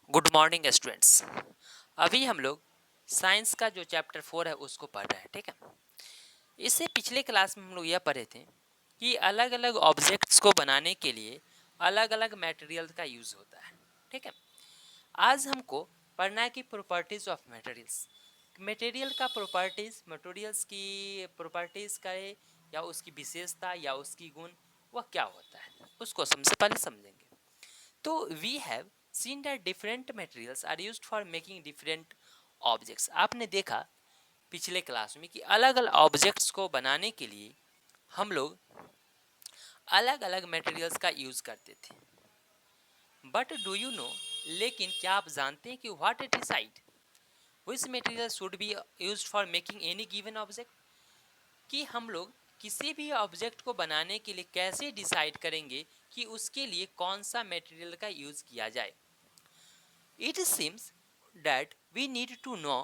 Good morning students. अभी हम लोग साइंस का जो चैप्टर 4 है उसको पढ़ रहे हैं, ठीक है। इससे पिछले क्लास में हम लोग यह पढ़े थे कि अलग अलग ऑब्जेक्ट्स को बनाने के लिए अलग अलग मटेरियल का यूज़ होता है, ठीक है। आज हमको पढ़ना है कि प्रॉपर्टीज़ ऑफ मटेरियल्स, मटेरियल का प्रॉपर्टीज़, मटेरियल्स की प्रॉपर्टीज़ का या उसकी विशेषता या उसकी गुण वह क्या होता है उसको सबसे पहले समझेंगे। तो we have seen that different materials are used for making different objects. आपने देखा पिछले क्लास में कि अलग अलग ऑब्जेक्ट्स को बनाने के लिए हम लोग अलग अलग मटेरियल्स का यूज़ करते थे। बट डू यू नो, लेकिन क्या आप जानते हैं कि what it decide which material should be used for making any given object, कि हम लोग किसी भी ऑब्जेक्ट को बनाने के लिए कैसे डिसाइड करेंगे कि उसके लिए कौन सा मटेरियल का यूज़ किया जाए। It seems that we need to know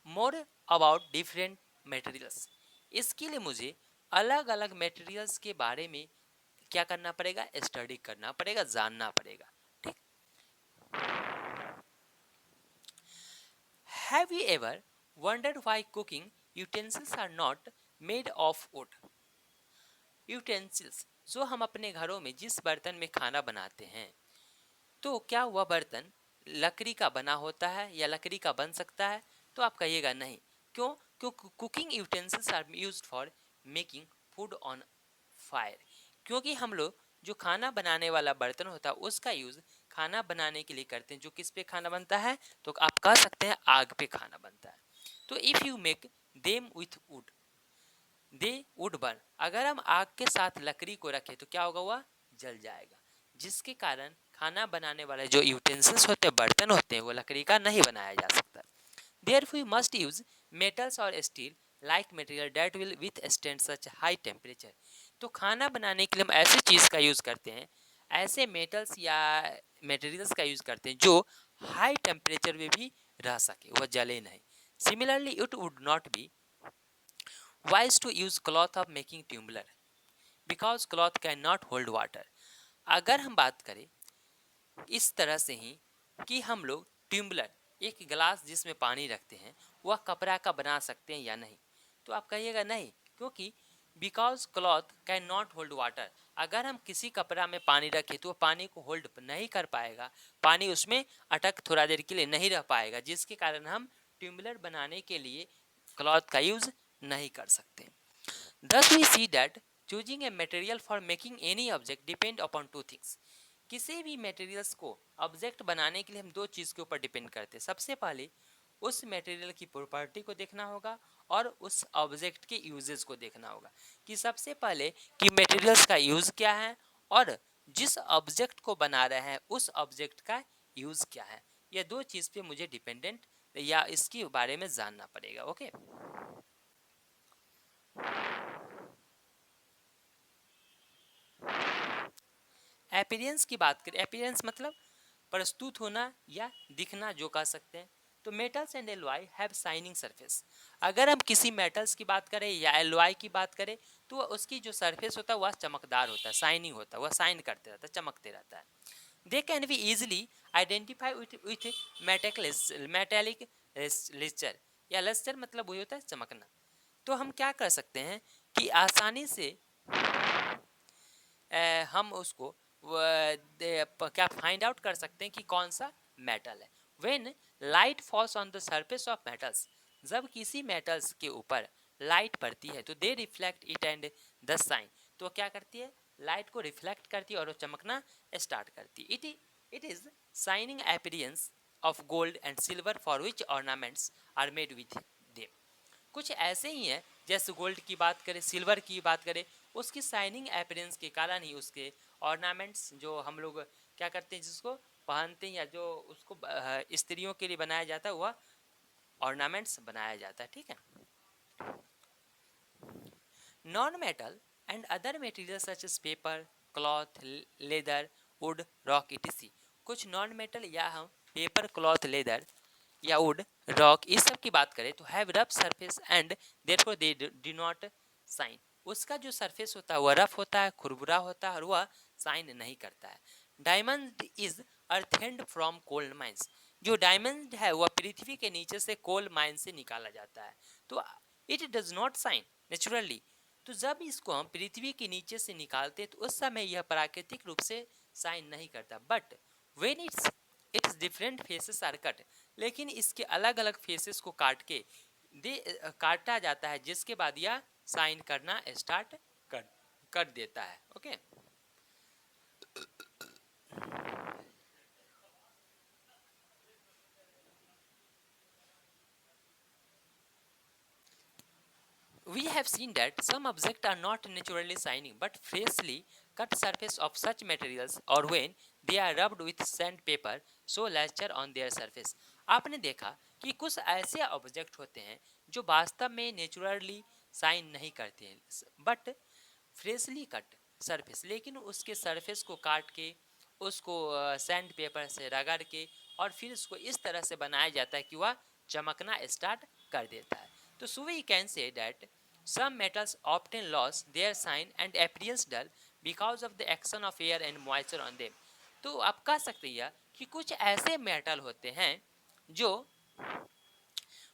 more about different materials. इसके लिए मुझे अलग अलग मटेरियल्स के बारे में क्या करना पड़ेगा, स्टडी करना पड़ेगा, जानना पड़ेगा, ठीक। Have you ever wondered why cooking utensils are not made of wood? Utensils जो हम अपने घरों में जिस बर्तन में खाना बनाते हैं, तो क्या वह बर्तन लकड़ी का बना होता है या लकड़ी का बन सकता है? तो आप कहिएगा नहीं। क्यों? क्योंकि cooking utensils are used for making food on fire. क्योंकि हम लोग जो खाना बनाने वाला बर्तन होता है उसका यूज़ खाना बनाने के लिए करते हैं। जो किस पे खाना बनता है? तो आप कह सकते हैं आग पे खाना बनता है। तो if you make them with would they would burn. अगर हम आग के साथ लकड़ी को रखें तो क्या होगा? वह जल जाएगा, जिसके कारण खाना बनाने वाले जो यूटेंसिल्स होते हैं, बर्तन होते हैं, वो लकड़ी का नहीं बनाया जा सकता। Therefore we must use metals or steel like material that will withstand such high temperature. तो खाना बनाने के लिए हम ऐसी चीज़ का यूज़ करते हैं, ऐसे मेटल्स या मटेरियल्स का यूज़ करते हैं जो हाई टेम्परेचर में भी रह सके, वह जले नहीं। Similarly it would not be wise to use cloth of making tumbler because cloth cannot hold water. अगर हम बात करें इस तरह से ही कि हम लोग ट्यूम्बलर, एक गिलास जिसमें पानी रखते हैं, वह कपड़ा का बना सकते हैं या नहीं? तो आप कहिएगा नहीं, क्योंकि because cloth can not hold water. अगर हम किसी कपड़ा में पानी रखें तो वह पानी को होल्ड नहीं कर पाएगा, पानी उसमें अटक थोड़ा देर के लिए नहीं रह पाएगा, जिसके कारण हम ट्यूम्बलर बनाने के लिए क्लॉथ का यूज नहीं कर सकते। Thus we see that choosing a material for making any object depend upon two things. किसी भी मटेरियल्स को ऑब्जेक्ट बनाने के लिए हम दो चीज़ के ऊपर डिपेंड करते हैं। सबसे पहले उस मटेरियल की प्रॉपर्टी को देखना होगा और उस ऑब्जेक्ट के यूजेस को देखना होगा, कि सबसे पहले कि मटेरियल्स का यूज़ क्या है और जिस ऑब्जेक्ट को बना रहे हैं उस ऑब्जेक्ट का यूज़ क्या है। यह दो चीज़ पे मुझे डिपेंडेंट या इसके बारे में जानना पड़ेगा, ओके। अपीयरेंस की बात करें, अपीयरेंस मतलब प्रस्तुत होना या दिखना जो कह सकते हैं। तो metals and alloy have shining surface. अगर हम किसी मेटल्स की बात करें या एलॉय की बात करें तो उसकी जो सरफेस होता है वह चमकदार होता है, शाइनिंग होता है, वह शाइन करते रहता है, चमकते रहता है। They can be easily identify with metallic lustre, या लेस्चर मतलब वही होता है चमकना। तो हम क्या कर सकते हैं कि आसानी से हम उसको क्या फाइंड आउट कर सकते हैं कि कौन सा मेटल है। When light falls on the surface of metals, जब किसी मेटल्स के ऊपर लाइट पड़ती है तो दे reflect it and the shine. तो क्या करती है? लाइट को रिफ्लेक्ट करती है और वो चमकना स्टार्ट करती है। It is shining appearance of gold and silver for which ornaments are made with them. कुछ ऐसे ही हैं, जैसे गोल्ड की बात करें, सिल्वर की बात करें, उसकी शाइनिंग अपीयरेंस के कारण ही उसके ऑर्नामेंट्स जो हम लोग क्या करते हैं, जिसको पहनते हैं या जो उसको स्त्रियों के लिए बनाया जाता है, वह ऑर्नामेंट्स बनाया जाता है, ठीक है। Non metal and other material such as paper, cloth, leather, wood, rock etc. कुछ नॉन मेटल या हम पेपर, क्लॉथ, लेदर या वुड, रॉक, इस सब की बात करें तो have rough surface and therefore they do not shine. उसका जो सरफेस होता है वह रफ होता है, खुरबुरा होता है और वह शाइन नहीं करता है। Diamond is earthed from coal mines. जो डायमंड है वह पृथ्वी के नीचे से कोल माइन से निकाला जाता है, तो it does not shine naturally. तो जब इसको हम पृथ्वी के नीचे से निकालते हैं तो उस समय यह प्राकृतिक रूप से शाइन नहीं करता, but when it's different faces are cut, लेकिन इसके अलग अलग फेसेस को काटा जाता है, जिसके बाद यह शाइन करना स्टार्ट कर कर देता है। Okay, we have seen that some objects are not naturally shining but freshly cut surface of such materials, or when they are rubbed with sandpaper show luster on their surface। आपने देखा कि कुछ ऐसे object होते हैं जो वास्तव में नेचुरली शाइन नहीं करते हैं, बट फ्रेशली कट सरफेस, लेकिन उसके सरफेस को काट के उसको सैंड पेपर से रगड़ के और फिर उसको इस तरह से बनाया जाता है कि वह चमकना स्टार्ट कर देता है। तो so we can say that some metals often lose their shine and appearance dull because of the action of air and moisture on them। तो आप कह सकते हैं कि कुछ ऐसे मेटल होते हैं जो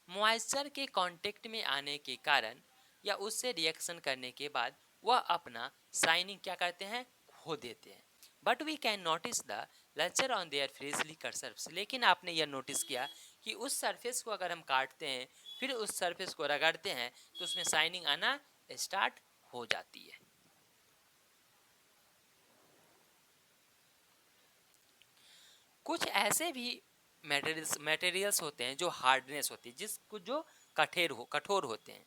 मॉइस्चर के कांटेक्ट में आने के कारण या उससे रिएक्शन करने के बाद वह अपना शाइनिंग क्या करते हैं, खो देते हैं। But we can notice the lustre on their freshly cut surface, लेकिन आपने यह नोटिस किया कि उस सरफेस को अगर हम काटते हैं फिर उस सरफेस को रगड़ते हैं तो उसमें शाइनिंग आना स्टार्ट हो जाती है। कुछ ऐसे भी मटेरियल्स होते हैं जो हार्डनेस होती है, जिसको जो कठोर होते हैं।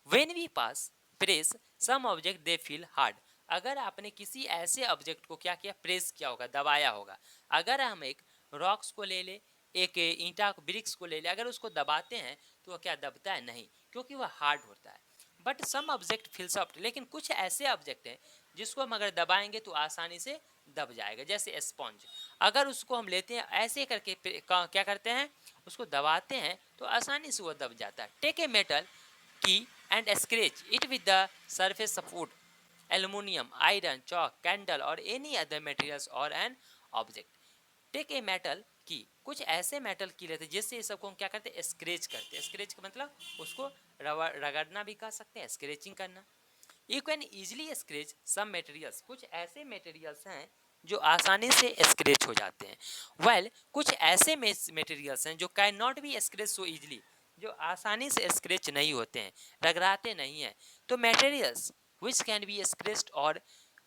When we pass press some object they feel hard. अगर आपने किसी ऐसे ऑब्जेक्ट को क्या किया, प्रेस किया होगा, दबाया होगा। अगर हम एक रॉक्स को ले ले, एक ईंटा ब्रिक्स को ले ले, अगर उसको दबाते हैं तो वह क्या दबता है, नहीं, क्योंकि वह हार्ड होता है। But some object feel soft, लेकिन कुछ ऐसे ऑब्जेक्ट हैं जिसको हम अगर दबाएंगे तो आसानी से दब जाएगा, जैसे स्पॉन्ज। अगर उसको हम लेते हैं ऐसे करके क्या करते हैं, उसको दबाते हैं तो आसानी से वो दब जाता है। Take a metal key and scratch it with the surface of wood, aluminium, iron, chalk, candle और एनी अदर मटेरियल्स और an object. Take a metal key, कुछ ऐसे मेटल की रहते हैं जिससे ये सबको हम क्या करते हैं, स्क्रैच करते हैं। स्क्रैच का मतलब उसको रगड़ना भी कह सकते हैं, स्क्रैचिंग करना। You can easily scratch some materials, कुछ ऐसे मटेरियल्स हैं जो आसानी से स्क्रैच हो जाते हैं। कुछ ऐसे मटेरियल्स हैं जो can not be scratch so easily, जो आसानी से स्क्रैच नहीं होते हैं, रगड़ाते नहीं हैं। तो materials which can be scratched और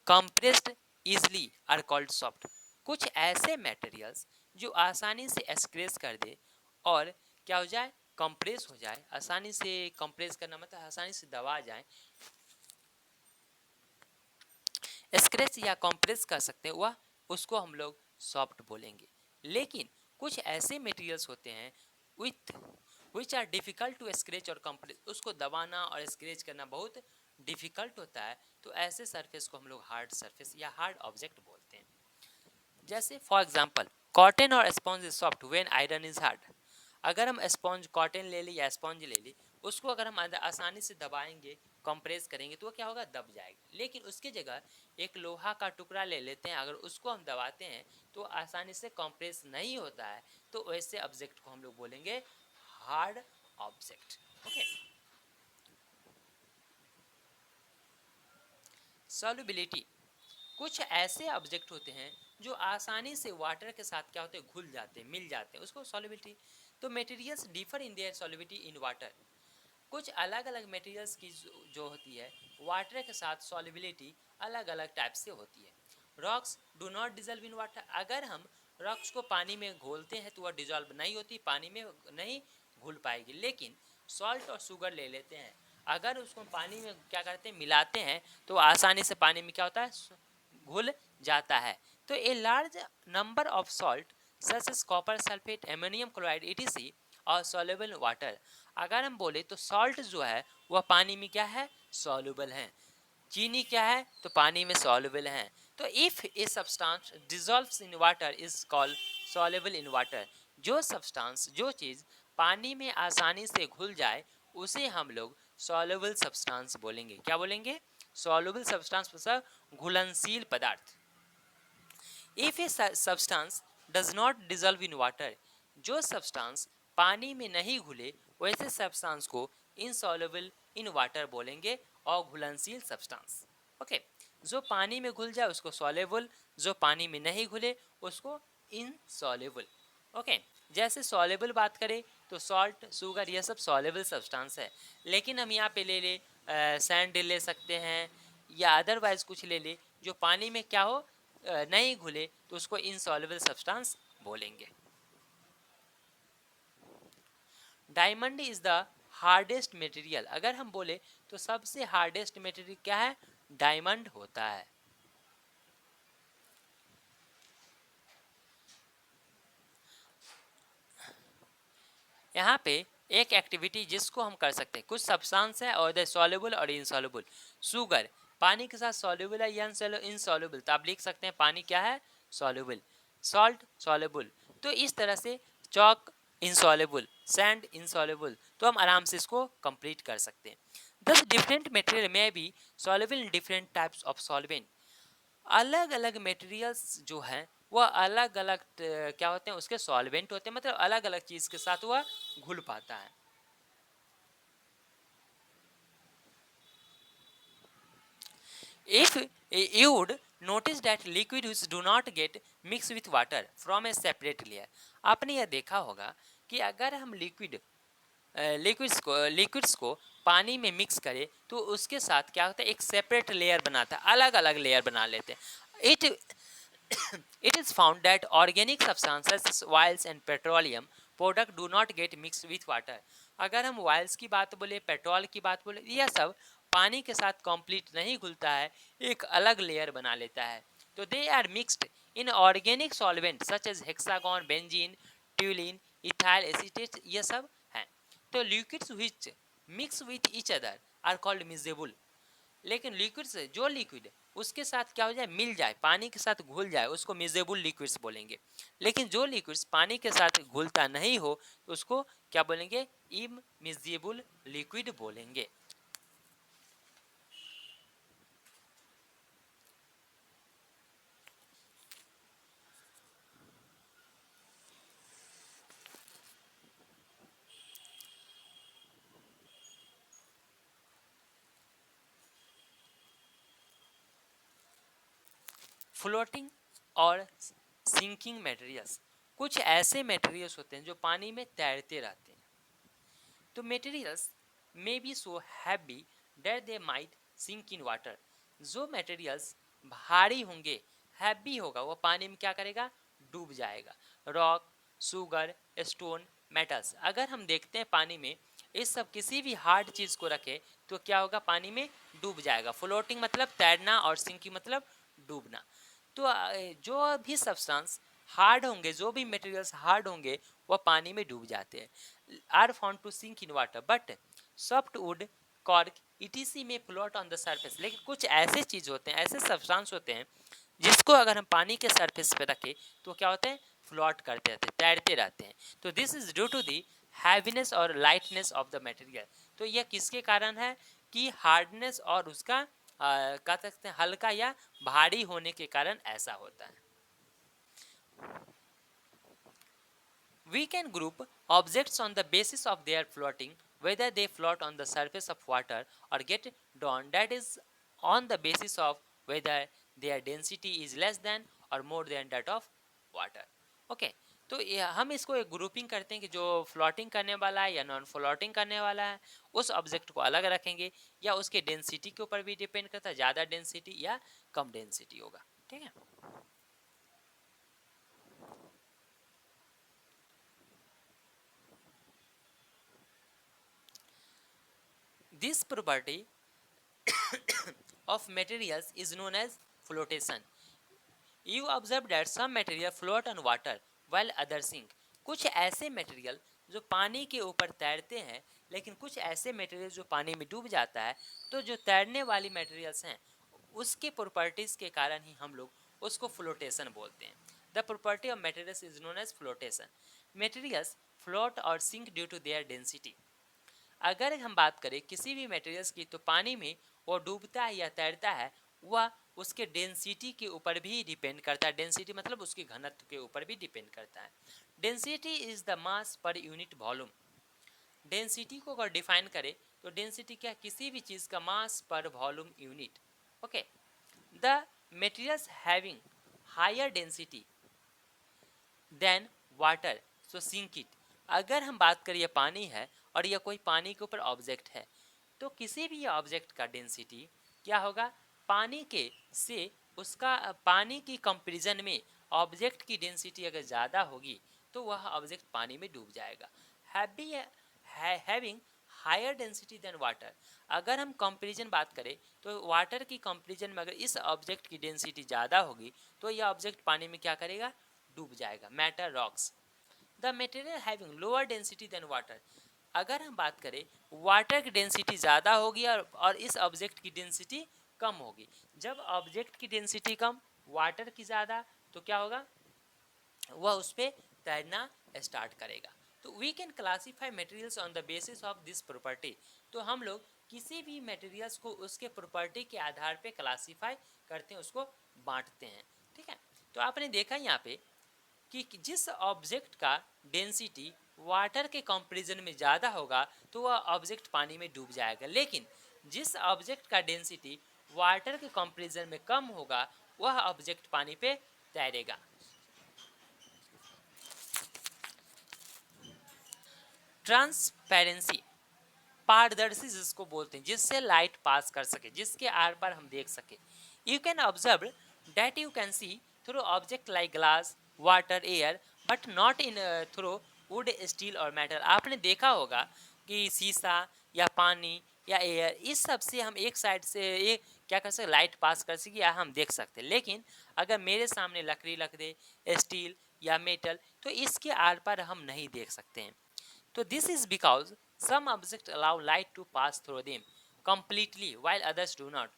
compressed easily are called soft. कुछ ऐसे मटेरियल्स जो आसानी से स्क्रैच कर दे और क्या हो जाए, कंप्रेस हो जाए। आसानी से कंप्रेस करना मतलब आसानी से दबा जाए, स्क्रैच या कंप्रेस कर सकते हैं, वह उसको हम लोग सॉफ्ट बोलेंगे। लेकिन कुछ ऐसे मटेरियल्स होते हैं with which are difficult to scratch और कंप्रेस, उसको दबाना और स्क्रैच करना बहुत डिफ़िकल्ट होता है, तो ऐसे सरफेस को हम लोग हार्ड सरफेस या हार्ड ऑब्जेक्ट बोलते हैं। जैसे फॉर एग्जांपल कॉटन और sponge is soft when iron is hard. अगर हम स्पॉन्ज कॉटन ले ली या स्पॉन्ज ले ली, उसको अगर हम आसानी से दबाएंगे, कंप्रेस करेंगे तो वो क्या होगा, दब जाएगा। लेकिन उसके जगह एक लोहा का टुकड़ा ले लेते हैं, अगर उसको हम दबाते हैं तो आसानी से कंप्रेस नहीं होता है, तो वैसे ऑब्जेक्ट को हम लोग बोलेंगे हार्ड ऑब्जेक्ट। ओके, सॉल्युबिलिटी, कुछ ऐसे ऑब्जेक्ट होते हैं जो आसानी से वाटर के साथ क्या होते हैं, घुल जाते हैं, मिल जाते हैं, उसको सॉल्युबिलिटी। तो materials differ in their solubility in water. कुछ अलग अलग मटेरियल्स की जो होती है वाटर के साथ सॉल्युबिलिटी अलग अलग टाइप से होती है। Rocks do not dissolved in water. अगर हम रॉक्स को पानी में घोलते हैं तो वह डिजॉल्व नहीं होती, पानी में नहीं घुल पाएगी। लेकिन सॉल्ट और शुगर ले लेते हैं, अगर उसको पानी में क्या करते हैं, मिलाते हैं, तो आसानी से पानी में क्या होता है, घुल जाता है। तो a large number of salt such as copper sulphate, ammonium chloride etc और सॉल्युबल वाटर। अगर हम बोले तो सॉल्ट जो है वह पानी में क्या है, सॉल्युबल है। चीनी क्या है, तो पानी में सॉल्युबल है। तो if a substance dissolves in water is called soluble in water. जो सब्सटेंस, जो चीज़ पानी में आसानी से घुल जाए उसे हम लोग सॉल्युबल सब्सटेंस बोलेंगे। क्या बोलेंगे, सॉल्युबल सब्सटेंस मतलब घुलनशील पदार्थ। If a substance does not dissolve in water, जो सब्सटेंस पानी में नहीं घुले वैसे सब्सटेंस को इनसॉल्युबल इन वाटर बोलेंगे और घुलनशील सब्सटेंस। ओके, जो पानी में घुल जाए उसको सॉल्युबल, जो पानी में नहीं घुले उसको इनसॉल्युबल। ओके, जैसे सॉल्युबल बात करें तो सॉल्ट, शुगर, ये सब सॉल्युबल सब्सटेंस है। लेकिन हम यहाँ पे ले ले सैंड ले सकते हैं या अदरवाइज कुछ ले ले जो पानी में क्या हो नहीं घुले तो उसको इनसॉल्युबल सब्सटेंस बोलेंगे। Diamond is the hardest material. अगर हम बोले तो सबसे हार्डेस्ट मटेरियल क्या है? डायमंड होता है। यहाँ पे एक एक्टिविटी जिसको हम कर सकते हैं, कुछ सब्सटेंस है और द सॉल्युबल और इनसॉल्युबल। शुगर पानी के साथ सॉल्युबल है या इनसॉल्युबल, तो आप लिख सकते हैं पानी क्या है? सॉल्युबल। सॉल्ट सॉल्युबल, तो इस तरह से चॉक इनसॉल्युबल, सैंड इनसॉल्युबल, तो हम आराम से इसको कंप्लीट कर सकते हैं। Thus different material may be soluble in different types of solvent. अलग अलग मटेरियल्स जो हैं वह अलग अलग क्या होते हैं? उसके सॉल्वेंट होते हैं, मतलब अलग अलग चीज के साथ वह घुल पाता है। If you would notice that liquids do not get mixed with water from a separate layer, आपने यह देखा होगा कि अगर हम लिक्विड्स को पानी में मिक्स करें तो उसके साथ क्या होता है? एक सेपरेट लेयर बनाता है, अलग अलग लेयर बना लेते हैं। It is found that organic substances such as oils and petroleum product do not get mixed with water. अगर हम ऑयल्स की बात बोले, पेट्रोल की बात बोले, यह सब पानी के साथ कंप्लीट नहीं घुलता है, एक अलग लेयर बना लेता है। तो they are mixed in organic solvent such as hexagon, benzene, toluene, ethyl acetate, ये सब हैं। तो liquids which mix with each other are called mixable. लेकिन लिक्विड से जो लिक्विड उसके साथ क्या हो जाए? मिल जाए, पानी के साथ घुल जाए, उसको मिक्सेबल लिक्विड्स बोलेंगे। लेकिन जो लिक्विड्स पानी के साथ घुलता नहीं हो तो उसको क्या बोलेंगे? इममिक्सेबल लिक्विड बोलेंगे। फ्लोटिंग और सिंकिंग मटेरियल्स, कुछ ऐसे मटेरियल्स होते हैं जो पानी में तैरते रहते हैं। तो materials may be so heavy that they might sink in water. जो मटेरियल्स भारी होंगे, हैवी होगा, वो पानी में क्या करेगा? डूब जाएगा। रॉक, शुगर, स्टोन, मेटल्स, अगर हम देखते हैं पानी में इस सब किसी भी हार्ड चीज़ को रखे तो क्या होगा? पानी में डूब जाएगा। फ्लोटिंग मतलब तैरना और सिंकिंग मतलब डूबना। तो जो भी सब्सटेंस हार्ड होंगे, जो भी मटेरियल्स हार्ड होंगे वह पानी में डूब जाते हैं। Are found to sink in water but soft wood, cork, etc may float on the surface. लेकिन कुछ ऐसे चीज होते हैं, ऐसे सब्सटेंस होते हैं जिसको अगर हम पानी के सरफेस पे रखें तो क्या होते हैं? फ्लोट करते रहते हैं, तैरते रहते हैं। तो this is due to the heaviness और लाइटनेस ऑफ द मटेरियल। तो यह किसके कारण है? कि हार्डनेस और उसका कह सकते हैं हल्का या भारी होने के कारण ऐसा होता है। We can group objects on the basis of their floating, whether they float on the surface of water or get drawn, that is on the basis of whether their density is less than or more than that of water. Okay, तो हम इसको एक grouping करते हैं कि जो floating करने वाला है या नॉन फ्लोटिंग करने वाला है उस ऑब्जेक्ट को अलग रखेंगे, या उसके डेंसिटी के ऊपर भी डिपेंड करता है, ज़्यादा डेंसिटी या कम डेंसिटी होगा। ठीक है। This property of materials is known as flotation. You observe that some material float on water while others sink. कुछ ऐसे मटेरियल जो पानी के ऊपर तैरते हैं, लेकिन कुछ ऐसे मटेरियल जो पानी में डूब जाता है। तो जो तैरने वाली मटेरियल्स हैं उसके प्रॉपर्टीज के कारण ही हम लोग उसको फ्लोटेशन बोलते हैं। The property of materials is known as flotation. Materials float और sink due to their density. अगर हम बात करें किसी भी मटेरियल्स की तो पानी में वो डूबता है या तैरता है, वह उसके डेंसिटी के ऊपर भी डिपेंड करता है। डेंसिटी मतलब उसके घनत्व के ऊपर भी डिपेंड करता है। Density is the mass per unit volume. Density को अगर डिफाइन करें तो डेंसिटी क्या, किसी भी चीज़ का mass per volume unit. Okay, the materials having higher density than water so sink it. अगर हम बात करें ये पानी है और यह कोई पानी के ऊपर ऑब्जेक्ट है, तो किसी भी ऑब्जेक्ट का डेंसिटी क्या होगा, पानी के से उसका पानी की कंपैरिजन में ऑब्जेक्ट की डेंसिटी अगर ज़्यादा होगी तो वह ऑब्जेक्ट पानी में डूब जाएगा। Having higher density than water. अगर हम कंपैरिजन बात करें तो वाटर की कंपैरिजन में अगर इस ऑब्जेक्ट की डेंसिटी ज़्यादा होगी तो यह ऑब्जेक्ट पानी में क्या करेगा, डूब जाएगा। Matter rocks. The material having lower density than water. अगर हम बात करें वाटर की डेंसिटी ज़्यादा होगी और इस ऑब्जेक्ट की डेंसिटी कम होगी। जब ऑब्जेक्ट की डेंसिटी कम, वाटर की ज़्यादा, तो क्या होगा, वह उस पर तैरना स्टार्ट करेगा। तो we can classify materials on the basis of this property. तो हम लोग किसी भी मटेरियल्स को उसके प्रॉपर्टी के आधार पे क्लासीफाई करते हैं, उसको बांटते हैं। ठीक है, तो आपने देखा यहाँ पे कि जिस ऑब्जेक्ट का डेंसिटी वाटर के कंपैरिजन में ज़्यादा होगा तो वह ऑब्जेक्ट पानी में डूब जाएगा, लेकिन जिस ऑब्जेक्ट का डेंसिटी वाटर के कंपैरिजन में कम होगा वह ऑब्जेक्ट पानी पे तैरेगा। ट्रांसपेरेंसी, पारदर्शी जिसको बोलते हैं, जिससे लाइट पास कर सके, जिसके आर पार हम देख सके। You can observe that you can see through object like glass, water, air, but not in through would, steel और मेटल। आपने देखा होगा कि शीशा या पानी या एयर, इस सब से हम एक साइड से एक क्या कर सकते, लाइट पास कर सके या हम देख सकते हैं। लेकिन अगर मेरे सामने लकड़ी रख दे, स्टील या मेटल, तो इसके आर पार हम नहीं देख सकते हैं। तो this is because some objects allow light to pass through them completely while others do not।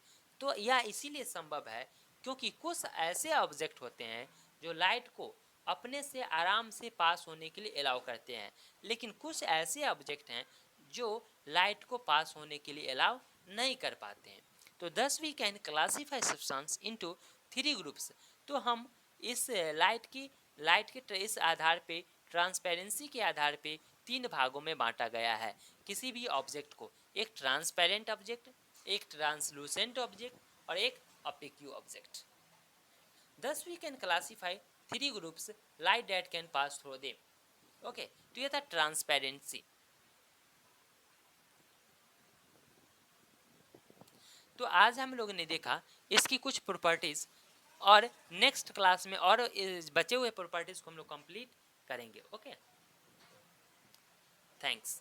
तो यह इसीलिए संभव है क्योंकि कुछ ऐसे ऑब्जेक्ट होते हैं जो लाइट को अपने से आराम से पास होने के लिए अलाउ करते हैं, लेकिन कुछ ऐसे ऑब्जेक्ट हैं जो लाइट को पास होने के लिए अलाउ नहीं कर पाते हैं। तो thus we can classify substance into 3 groups. तो हम इस लाइट के इस आधार पे, ट्रांसपेरेंसी के आधार पे 3 भागों में बांटा गया है किसी भी ऑब्जेक्ट को। एक ट्रांसपेरेंट ऑब्जेक्ट, एक ट्रांसलूसेंट ऑब्जेक्ट और एक ऑपेक्यू object. Thus we can classify 3 groups light that can pass through them. Okay, तो ये था ट्रांसपेरेंसी। तो आज हम लोगों ने देखा इसकी कुछ प्रॉपर्टीज, और नेक्स्ट क्लास में और बचे हुए प्रॉपर्टीज को हम लोग कंप्लीट करेंगे। Okay, thanks.